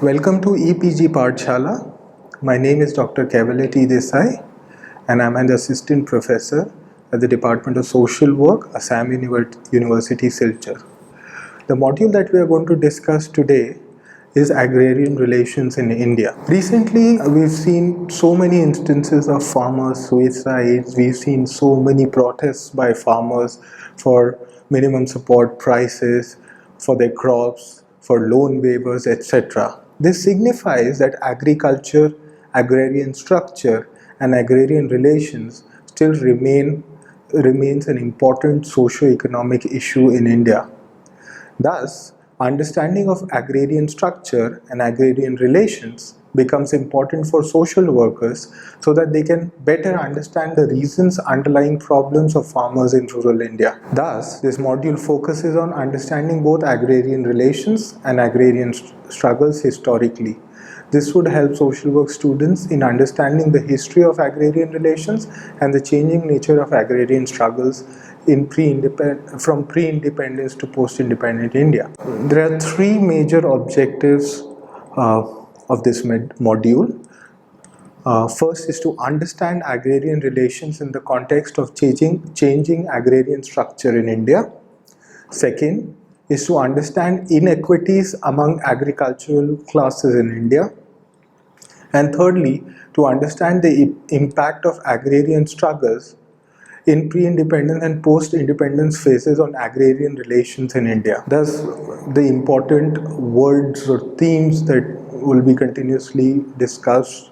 Welcome to EPG Pathshala. My name is Dr. Kevaleti Desai and I'm an assistant professor at the Department of Social Work, Assam University, Silchar. The module that we are going to discuss today is agrarian relations in India. Recently, we've seen so many instances of farmer suicides. We've seen so many protests by farmers for minimum support prices, for their crops, for loan waivers, etc. This signifies that agriculture, agrarian structure, and agrarian relations still remains an important socio-economic issue in India. Thus, understanding of agrarian structure and agrarian relations becomes important for social workers so that they can better understand the reasons underlying problems of farmers in rural India. Thus, this module focuses on understanding both agrarian relations and agrarian struggles historically. This would help social work students in understanding the history of agrarian relations and the changing nature of agrarian struggles from pre-independence to post-independent India. There are three major objectives of this module. First is to understand agrarian relations in the context of changing agrarian structure in India. Second is to understand inequities among agricultural classes in India. And thirdly, to understand the impact of agrarian struggles in pre-independence and post-independence phases on agrarian relations in India. Thus, the important words or themes that will be continuously discussed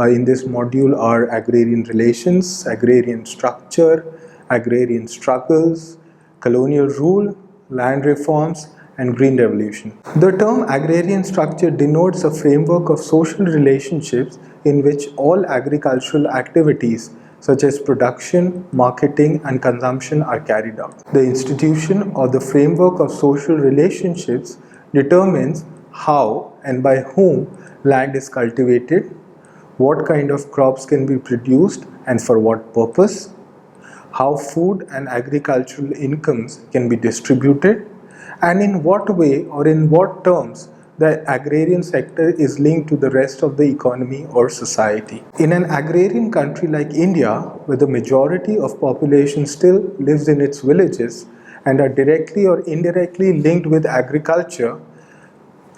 in this module are agrarian relations, agrarian structure, agrarian struggles, colonial rule, land reforms, and green revolution. The term agrarian structure denotes a framework of social relationships in which all agricultural activities such as production, marketing, and consumption are carried out. The institution or the framework of social relationships determines how and by whom land is cultivated, what kind of crops can be produced and for what purpose, how food and agricultural incomes can be distributed, and in what way or in what terms the agrarian sector is linked to the rest of the economy or society. In an agrarian country like India, where the majority of population still lives in its villages and are directly or indirectly linked with agriculture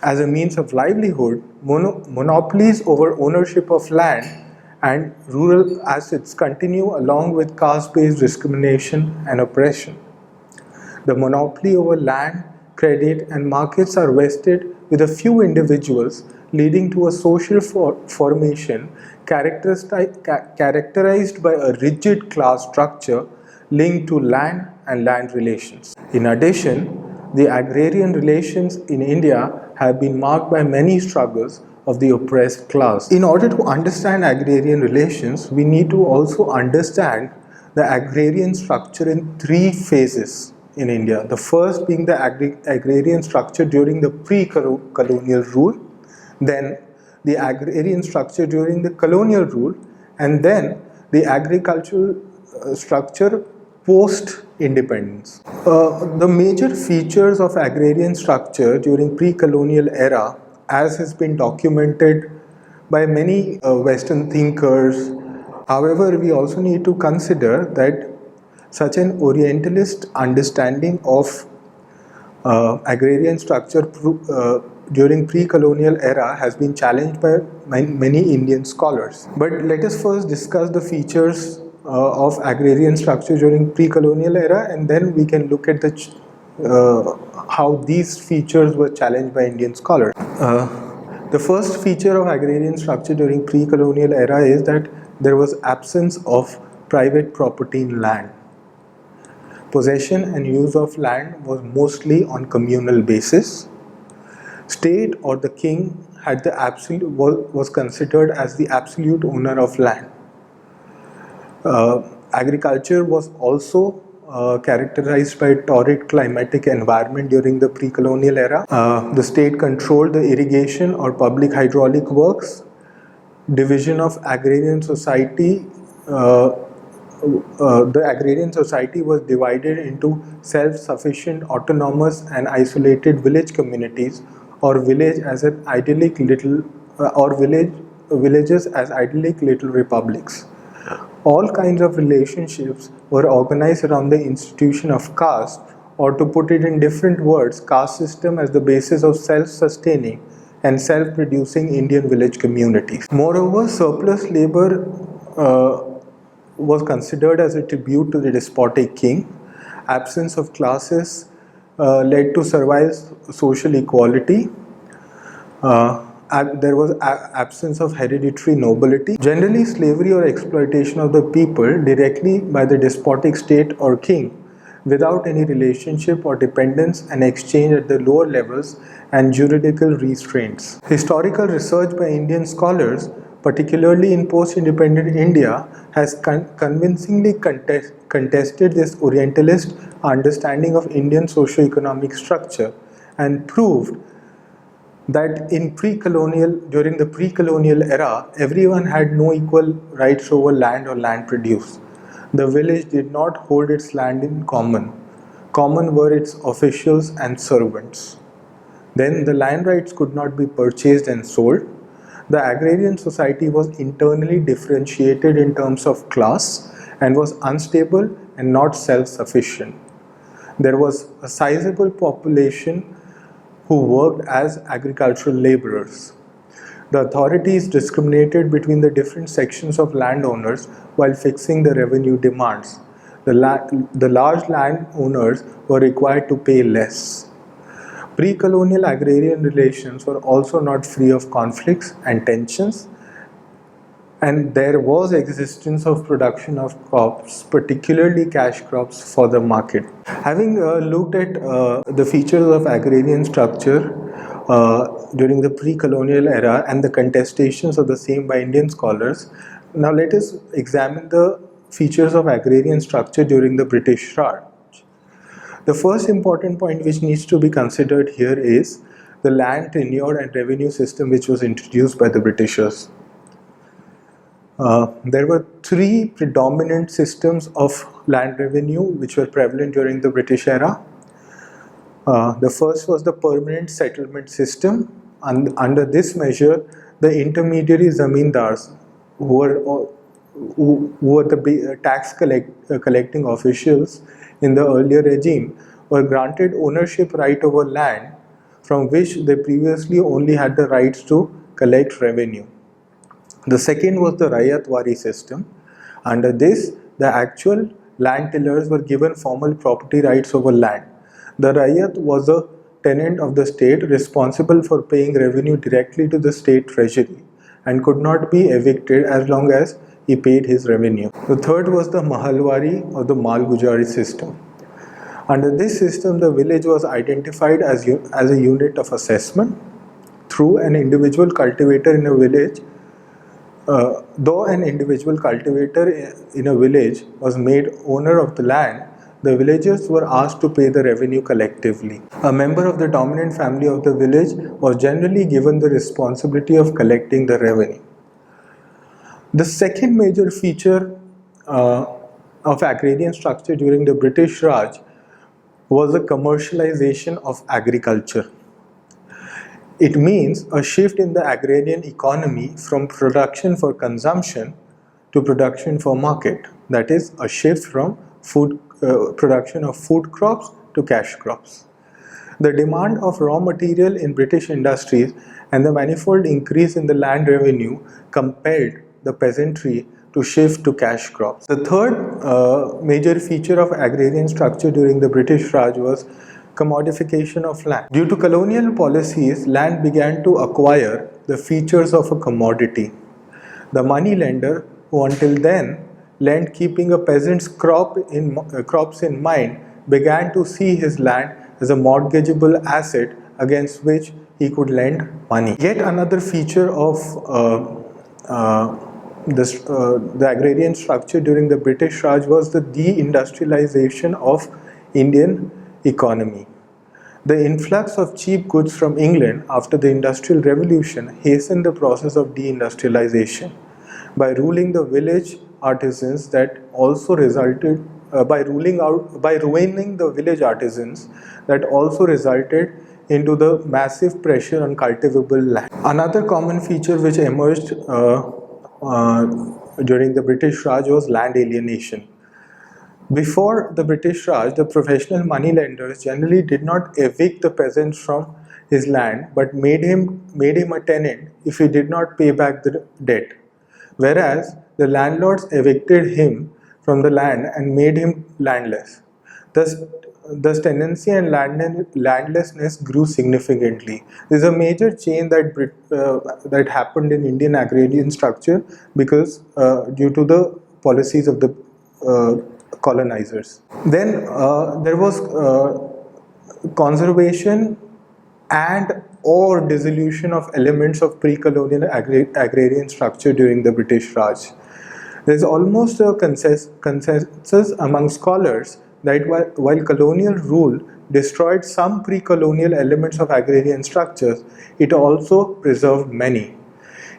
as a means of livelihood, monopolies over ownership of land and rural assets continue along with caste-based discrimination and oppression. The monopoly over land, credit, and markets are vested with a few individuals, leading to a social formation characterized by a rigid class structure linked to land and land relations. In addition, the agrarian relations in India have been marked by many struggles of the oppressed class. In order to understand agrarian relations, we need to also understand the agrarian structure in three phases in India. The first being the agrarian structure during the pre-colonial rule, then the agrarian structure during the colonial rule, and then the agricultural structure post-independence. The major features of agrarian structure during pre-colonial era, as has been documented by many Western thinkers. However, we also need to consider that such an Orientalist understanding of agrarian structure during pre-colonial era has been challenged by many Indian scholars. But let us first discuss the features of agrarian structure during pre-colonial era, and then we can look at how these features were challenged by Indian scholars. The first feature of agrarian structure during pre-colonial era is that there was absence of private property in land. Possession and use of land was mostly on communal basis. State or the king was considered as the absolute owner of land. Agriculture was also characterized by torrid climatic environment during the pre-colonial era. The state controlled the irrigation or public hydraulic works. Division of agrarian society. The agrarian society was divided into self-sufficient, autonomous and isolated village communities or village as an idyllic little villages as idyllic little republics. All kinds of relationships were organized around the institution of caste, or to put it in different words, caste system as the basis of self-sustaining and self-producing Indian village communities. Moreover, surplus labor was considered as a tribute to the despotic king. Absence of classes led to servile social equality. There was absence of hereditary nobility. Generally, slavery or exploitation of the people directly by the despotic state or king without any relationship or dependence and exchange at the lower levels and juridical restraints. Historical research by Indian scholars, particularly in post-independent India, has convincingly contested this Orientalist understanding of Indian socio-economic structure and proved that during the pre-colonial era, everyone had no equal rights over land or land produce. The village did not hold its land in common. Common were its officials and servants. Then the land rights could not be purchased and sold. The agrarian society was internally differentiated in terms of class and was unstable and not self-sufficient. There was a sizable population who worked as agricultural laborers. The authorities discriminated between the different sections of landowners while fixing the revenue demands. The large landowners were required to pay less. Pre-colonial agrarian relations were also not free of conflicts and tensions, and there was existence of production of crops, particularly cash crops for the market. Having looked at the features of agrarian structure during the pre-colonial era and the contestations of the same by Indian scholars, now let us examine the features of agrarian structure during the British Raj. The first important point which needs to be considered here is the land tenure and revenue system which was introduced by the Britishers. There were three predominant systems of land revenue which were prevalent during the British era. The first was the permanent settlement system, and under this measure, the intermediary zamindars, who were the tax collecting officials in the earlier regime, were granted ownership right over land from which they previously only had the rights to collect revenue. The second was the Rayatwari system. Under this, the actual land tillers were given formal property rights over land. The Rayat was a tenant of the state responsible for paying revenue directly to the state treasury and could not be evicted as long as he paid his revenue. The third was the Mahalwari or the Malgujari system. Under this system, the village was identified as a unit of assessment through an individual cultivator in a village. Though an individual cultivator in a village was made owner of the land, the villagers were asked to pay the revenue collectively. A member of the dominant family of the village was generally given the responsibility of collecting the revenue. The second major feature of agrarian structure during the British Raj was the commercialization of agriculture. It means a shift in the agrarian economy from production for consumption to production for market. That is, a shift from production of food crops to cash crops. The demand of raw material in British industries and the manifold increase in the land revenue compelled the peasantry to shift to cash crops. The third major feature of agrarian structure during the British Raj was commodification of land. Due to colonial policies, land began to acquire the features of a commodity. The money lender, who until then lent keeping a peasant's crops in mind, began to see his land as a mortgageable asset against which he could lend money. Yet another feature of the agrarian structure during the British Raj was the deindustrialization of Indian economy. The influx of cheap goods from England after the Industrial Revolution hastened the process of deindustrialization. By ruling the village artisans that also ruining the village artisans that also resulted into the massive pressure on cultivable land. Another common feature which emerged during the British Raj was land alienation. Before the British Raj, the professional moneylenders generally did not evict the peasant from his land, but made him a tenant if he did not pay back the debt. Whereas the landlords evicted him from the land and made him landless. Thus, thus tenancy and landlessness grew significantly. This is a major change that happened in Indian agrarian structure because due to the policies of the colonizers. Then there was conservation and or dissolution of elements of pre-colonial agrarian structure during the British Raj. There is almost a consensus among scholars that while colonial rule destroyed some pre-colonial elements of agrarian structures, it also preserved many.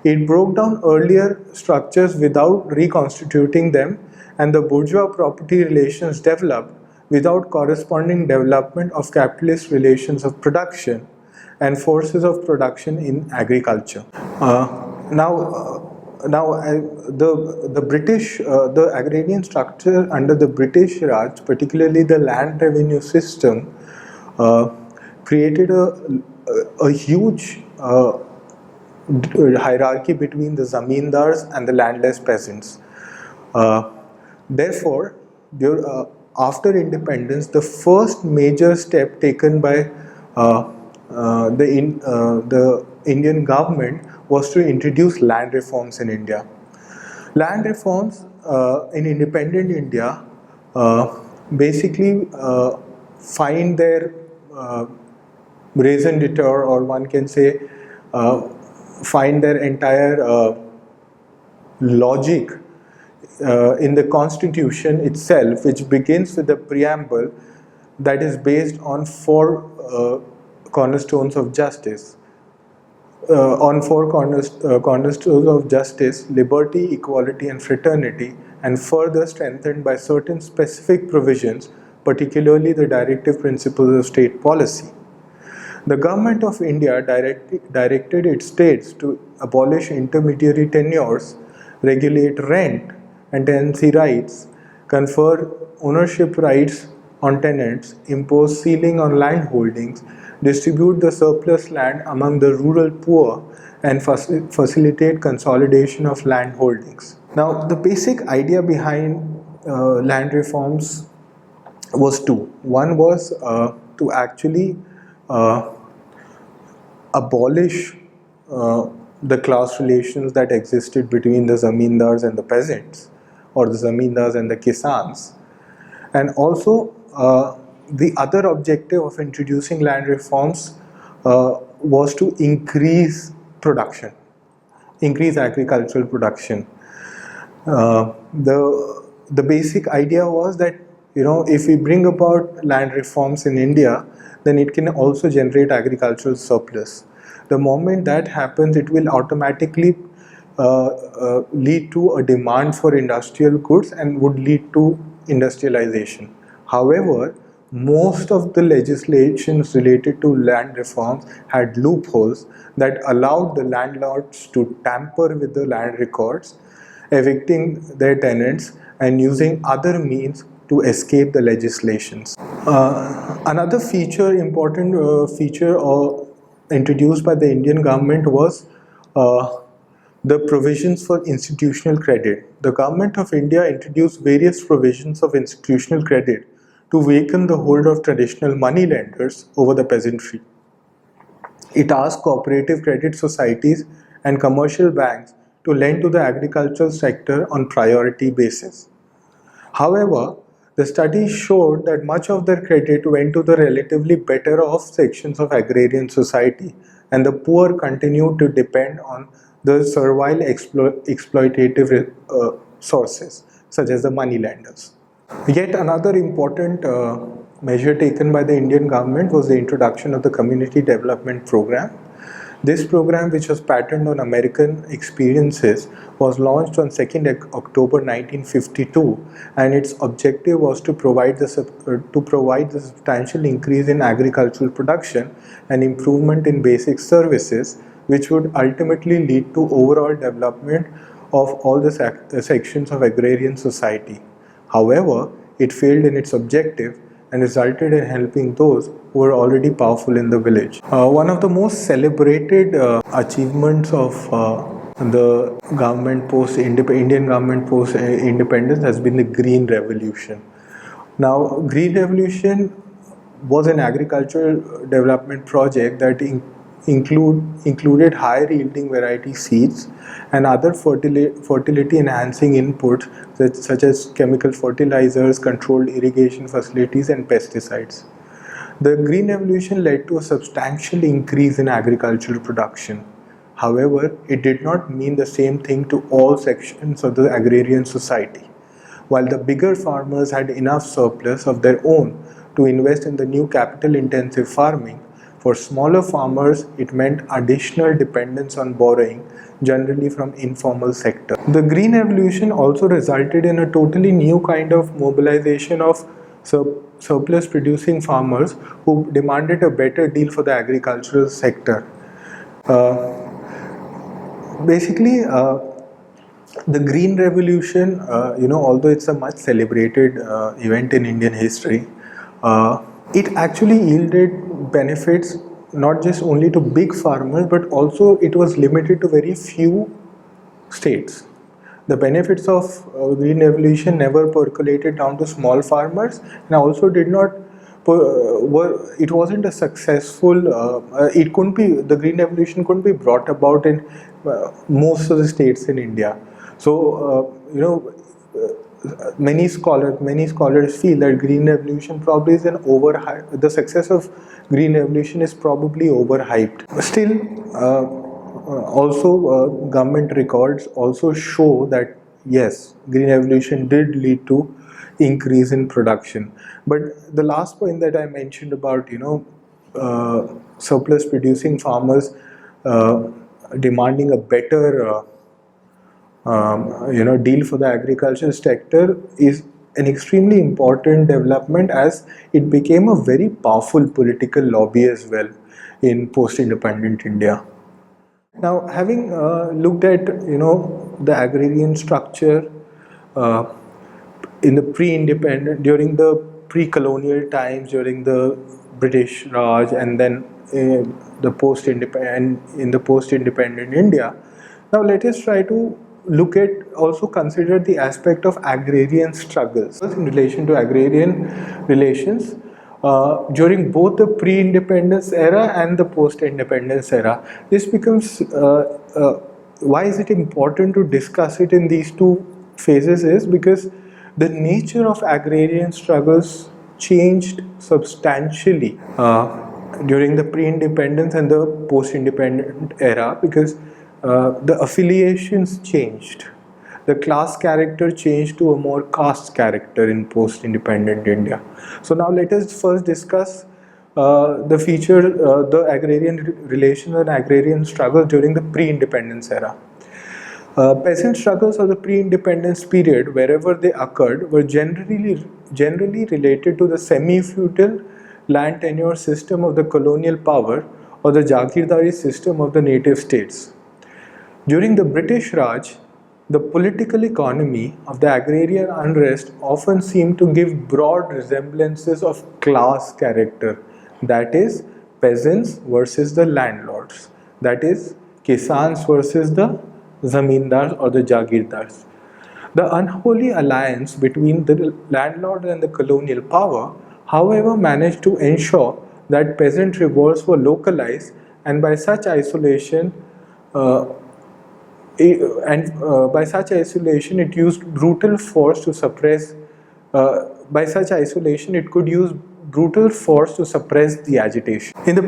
It broke down earlier structures without reconstituting them, and the bourgeois property relations developed without corresponding development of capitalist relations of production and forces of production in agriculture. The agrarian structure under the British Raj, particularly the land revenue system, created a huge hierarchy between the zamindars and the landless peasants. Therefore, after independence, the first major step taken by the Indian government was to introduce land reforms in India. Land reforms in independent India basically find their raison d'etre, or one can say find their entire logic in the constitution itself, which begins with the preamble that is based on four cornerstones of justice. Cornerstones of justice: liberty, equality, and fraternity, and further strengthened by certain specific provisions, particularly the directive principles of state policy. The Government of India directed its states to abolish intermediary tenures, regulate rent and tenancy rights, confer ownership rights on tenants, impose ceiling on land holdings, distribute the surplus land among the rural poor, and facilitate consolidation of land holdings. Now, the basic idea behind land reforms was two. One was to actually abolish the class relations that existed between the zamindars and the peasants, or the zamindars and the kisans. And also, the other objective of introducing land reforms was to increase production, increase agricultural production. The basic idea was that, if we bring about land reforms in India, then it can also generate agricultural surplus. The moment that happens, it will automatically lead to a demand for industrial goods and would lead to industrialization. However, most of the legislations related to land reforms had loopholes that allowed the landlords to tamper with the land records, evicting their tenants and using other means to escape the legislations. Another important feature introduced by the Indian government was the provisions for institutional credit. The Government of India introduced various provisions of institutional credit to weaken the hold of traditional money lenders over the peasantry. It asked cooperative credit societies and commercial banks to lend to the agricultural sector on priority basis. However, the studies showed that much of their credit went to the relatively better off sections of agrarian society, and the poor continued to depend on the servile exploitative sources, such as the money lenders. Yet another important measure taken by the Indian government was the introduction of the Community Development Program. This program, which was patterned on American experiences, was launched on 2nd October 1952, and its objective was to provide the substantial increase in agricultural production and improvement in basic services, which would ultimately lead to overall development of all the sections of agrarian society. However, it failed in its objective and resulted in helping those who were already powerful in the village. One of the most celebrated achievements of the government Indian government post independence has been the Green Revolution. Now, Green Revolution was an agricultural development project that included higher yielding variety seeds and other fertility enhancing inputs such as chemical fertilizers, controlled irrigation facilities and pesticides. The Green Revolution led to a substantial increase in agricultural production. However, it did not mean the same thing to all sections of the agrarian society. While the bigger farmers had enough surplus of their own to invest in the new capital-intensive farming, for smaller farmers it meant additional dependence on borrowing, generally from informal sector. The Green Revolution also resulted in a totally new kind of mobilization of surplus producing farmers who demanded a better deal for the agricultural sector. The Green Revolution, although it's a much celebrated event in Indian history, it actually yielded benefits not just only to big farmers, but also it was limited to very few states. The benefits of Green Revolution never percolated down to small farmers, and also did not. It wasn't a successful. The Green Revolution couldn't be brought about in most of the states in India. So many scholars feel that Green Revolution probably is the success of Green Revolution is probably overhyped. Still, government records also show that yes, Green Revolution did lead to increase in production. But the last point that I mentioned about surplus producing farmers demanding a better deal for the agricultural sector is an extremely important development, as it became a very powerful political lobby as well in post-independent India. Now, having looked at the agrarian structure in the during the pre-colonial times, during the British Raj, and then in the post-independent India. Now, let us try to consider the aspect of agrarian struggles in relation to agrarian relations during both the pre-independence era and the post-independence era. This becomes, why is it important to discuss it in these two phases is because the nature of agrarian struggles changed substantially during the pre-independence and the post-independent era, because the affiliations changed. The class character changed to a more caste character in post-independent India. So now let us first discuss the agrarian relations and agrarian struggles during the pre-independence era. Peasant struggles of the pre-independence period, wherever they occurred, were generally related to the semi-feudal land tenure system of the colonial power or the Jagirdari system of the native states. During the British Raj, the political economy of the agrarian unrest often seemed to give broad resemblances of class character, that is, peasants versus the landlords, that is, kisans versus the zamindars or the jagirdars. The unholy alliance between the landlord and the colonial power, however, managed to ensure that peasant revolts were localized, and by such isolation, it used brutal force to suppress. It could use brutal force to suppress the agitation. In the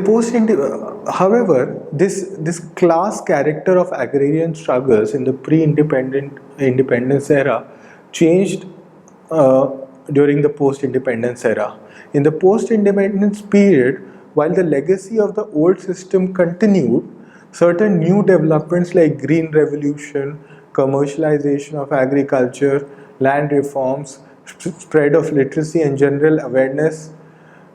however, this class character of agrarian struggles in the pre-independence era changed during the post-independence era. In the post-independence period, while the legacy of the old system continued, Certain new developments like green revolution, commercialization of agriculture, land reforms, spread of literacy and general awareness,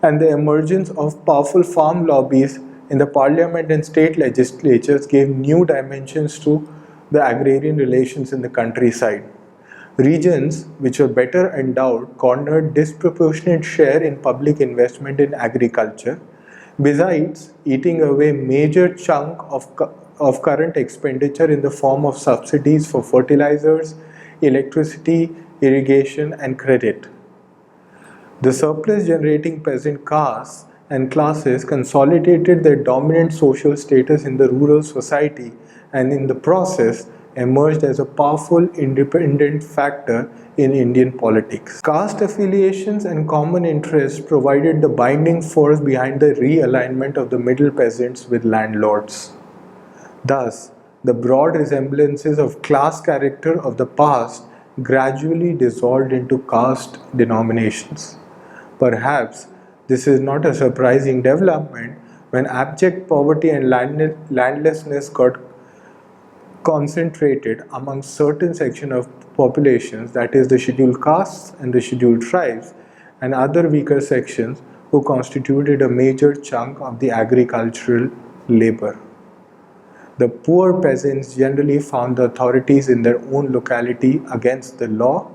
and the emergence of powerful farm lobbies in the parliament and state legislatures gave new dimensions to the agrarian relations in the countryside. Regions which were better endowed garnered disproportionate share in public investment in agriculture, besides eating away major chunk of current expenditure in the form of subsidies for fertilizers, electricity, irrigation and credit. The surplus generating peasant castes and classes consolidated their dominant social status in the rural society and in the process emerged as a powerful independent factor in Indian politics. Caste affiliations and common interests provided the binding force behind the realignment of the middle peasants with landlords. Thus, the broad resemblances of class character of the past gradually dissolved into caste denominations. Perhaps this is not a surprising development when abject poverty and landlessness got concentrated among certain section of populations, that is the scheduled castes and the scheduled tribes, and other weaker sections who constituted a major chunk of the agricultural labor. The poor peasants generally found the authorities in their own locality against the law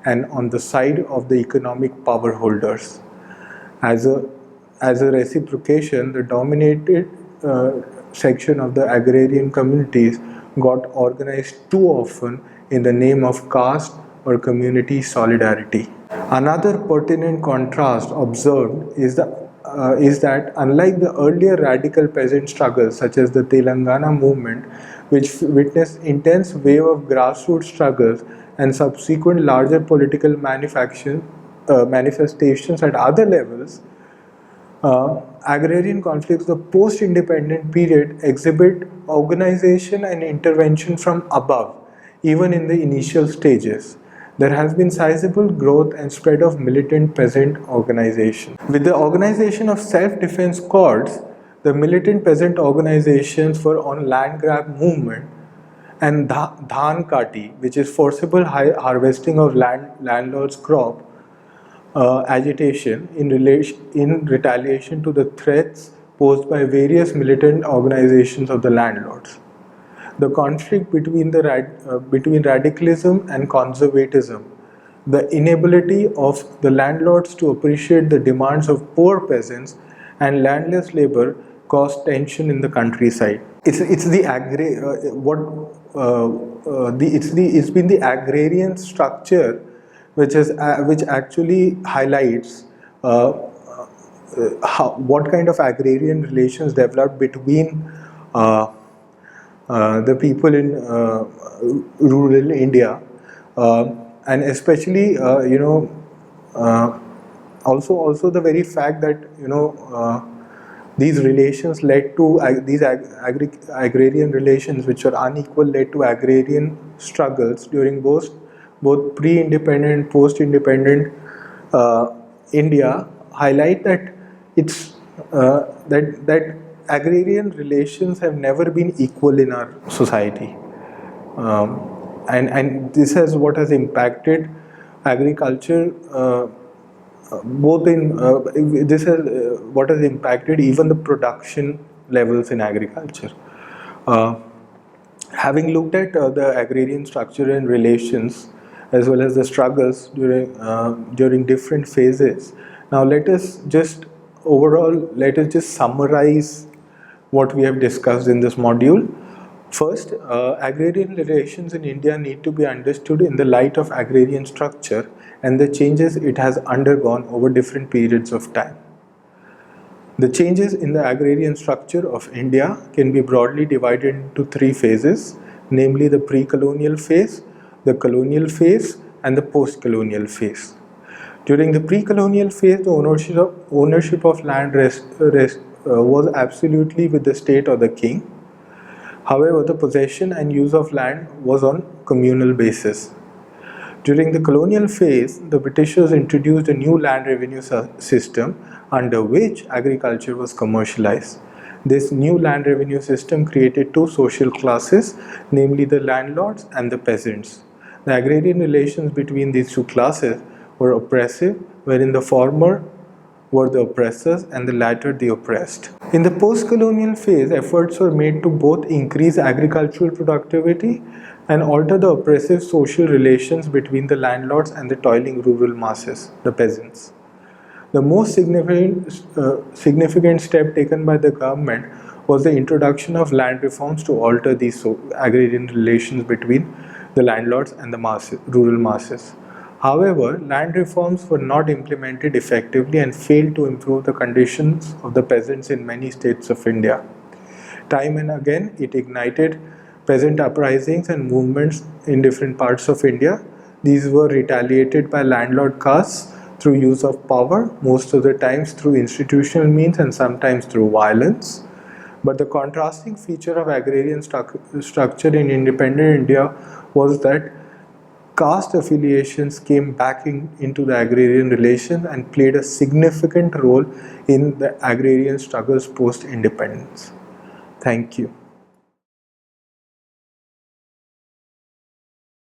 and on the side of the economic power holders. As a reciprocation, the dominated section of the agrarian communities got organized too often in the name of caste or community solidarity. Another pertinent contrast observed is that unlike the earlier radical peasant struggles such as the Telangana movement, which witnessed intense wave of grassroots struggles and subsequent larger political manifestations at other levels, agrarian conflicts of the post-independent period exhibit organization and intervention from above, even in the initial stages. There has been sizable growth and spread of militant peasant organization. With the organization of self-defense corps, the militant peasant organizations for on land grab movement and dhan kati, which is forcible harvesting of landlord's crop, agitation in retaliation to the threats posed by various militant organizations of the landlords. The conflict between radicalism and conservatism, the inability of the landlords to appreciate the demands of poor peasants and landless labor caused tension in the countryside. It's been the agrarian structure which actually highlights what kind of agrarian relations developed between the people in rural India, and especially also the very fact that these relations led to agrarian relations which were unequal led to agrarian struggles during both pre-independent and post-independent India, highlight that it's that agrarian relations have never been equal in our society, and this has what has impacted agriculture. Both in this has what has impacted even the production levels in agriculture. Having looked at the agrarian structure and relations as well as the struggles during different phases, now let us just summarize what we have discussed in this module. First, agrarian relations in India need to be understood in the light of agrarian structure and the changes it has undergone over different periods of time. The changes in the agrarian structure of India can be broadly divided into three phases, namely the pre-colonial phase, the colonial phase, and the post-colonial phase. During the pre-colonial phase, the ownership of land was absolutely with the state or the king. However, the possession and use of land was on communal basis. During the colonial phase, the Britishers introduced a new land revenue system under which agriculture was commercialized. This new land revenue system created two social classes, namely the landlords and the peasants. The agrarian relations between these two classes were oppressive, wherein the former were the oppressors and the latter the oppressed. In the post-colonial phase, efforts were made to both increase agricultural productivity and alter the oppressive social relations between the landlords and the toiling rural masses, the peasants. The most significant step taken by the government was the introduction of land reforms to alter these agrarian relations between the landlords and the rural masses. However, land reforms were not implemented effectively and failed to improve the conditions of the peasants in many states of India. Time and again, it ignited peasant uprisings and movements in different parts of India. These were retaliated by landlord castes through use of power, most of the times through institutional means and sometimes through violence. But the contrasting feature of agrarian structure in independent India was that caste affiliations came back into the agrarian relations and played a significant role in the agrarian struggles post-independence. Thank you.